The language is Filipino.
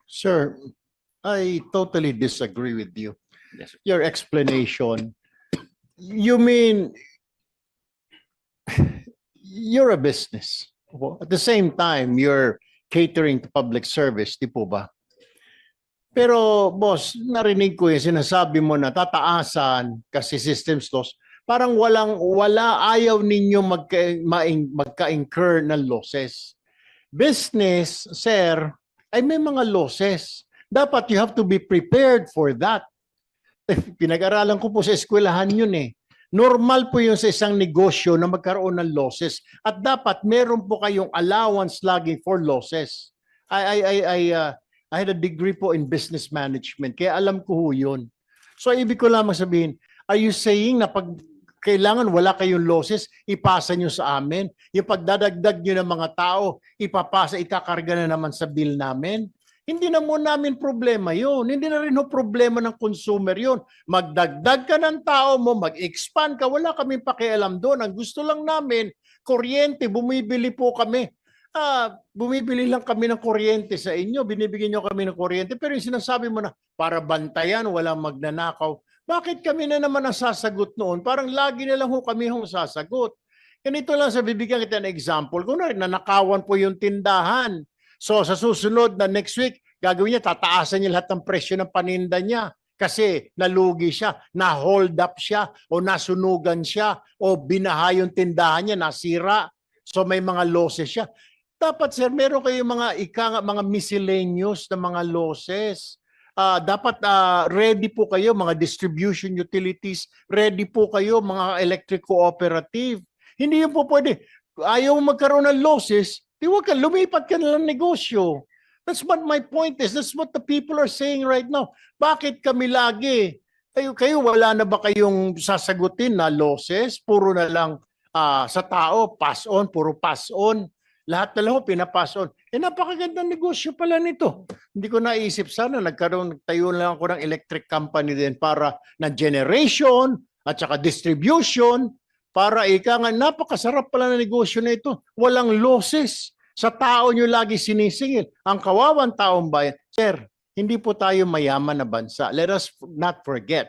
Sir, I totally disagree with you. Yes, sir. Your explanation, you mean you're a business. At the same time, you're catering to public service, di po ba? Pero boss, narinig ko yung sinasabi mo na tataasan kasi systems loss. Parang wala ayaw ninyo magka-incur ng losses. Business, sir, ay may mga losses. Dapat you have to be prepared for that. Pinag-aralan ko po sa eskwelahan yun eh. Normal po yun sa isang negosyo na magkaroon ng losses. At dapat meron po kayong allowance lagi for losses. I had a degree po in business management, kaya alam ko ho yun. So ibig ko lamang sabihin, are you saying na pag kailangan wala kayong losses, ipasa nyo sa amin? Yung pagdadagdag nyo ng mga tao, ikakarga na naman sa bill namin? Hindi na mo namin problema yun. Hindi na rin ho problema ng consumer yun. Magdagdag ka ng tao mo, mag-expand ka, wala kaming pakialam doon. Ang gusto lang namin, kuryente, bumibili po kami. Bumibili lang kami ng kuryente sa inyo, binibigyan nyo kami ng kuryente, pero yung sinasabi mo na para bantayan, walang magnanakaw, bakit kami na naman ang sasagot noon? Parang lagi na lang ho kami hong sasagot. Ganito lang sa bibigyan kita ng example. Kung nanakawan po yung tindahan, so sa susunod na next week, gagawin niya, tataasan niya lahat ng presyo ng paninda niya kasi nalugi siya, na-hold up siya, o nasunugan siya, o binaha yung tindahan niya, nasira. So may mga losses siya. Dapat sir, meron kayong mga miscellaneous na mga losses. Dapat ready po kayo, mga distribution utilities, ready po kayo, mga electric cooperative. Hindi yun po pwede. Ayaw magkaroon ng losses, huwag ka, lumipat ka na lang negosyo. That's what my point is. That's what the people are saying right now. Bakit kami lagi? Kayo wala na ba kayong sasagutin na losses? Puro na lang sa tao, pass on, puro pass on. Lahat na lang pinapass on. Napakagandang negosyo pala nito. Hindi ko naisip sana, tayo lang ako ng electric company din para na generation at saka distribution para napakasarap pala na negosyo na ito. Walang losses. Sa tao nyo lagi sinisingil. Ang kawawang taong bayan. Sir, hindi po tayo mayaman na bansa. Let us not forget.